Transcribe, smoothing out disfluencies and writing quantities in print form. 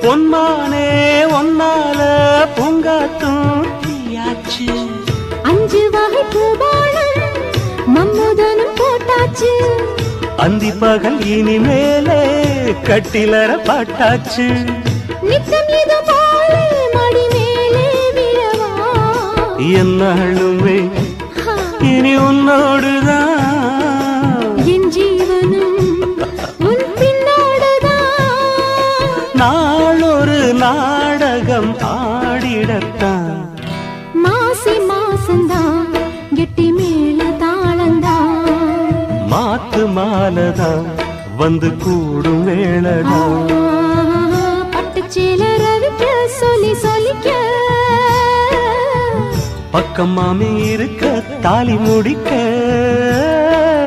பொன்மானே ஒன்னால பூங்காத்தும் தீயாச்சு. 5 வகை பூபானம் மம்முதனும் போட்டாச்சு. அந்தி பகல் இனிமேலே கட்டிலற பாட்டாச்சு. நித்தம் இது போல மடி மேலே விழவா என்னாலுமே இனி உன்னோடுதான் என் ஜீவனும் உன் பின்னோடுதான். நாளொரு நாடகம் ஆடிடத்தான். மாசி மாசந்தான் கெட்டி மேல தாளந்தான். மாத்து மாலதான் வந்து கூடும் வேளதான். பட்டுச்சேல ரவிக்க சொல்லி சொல்லிக்க பக்கம் மாமி இருக்க தாலி முடிக்க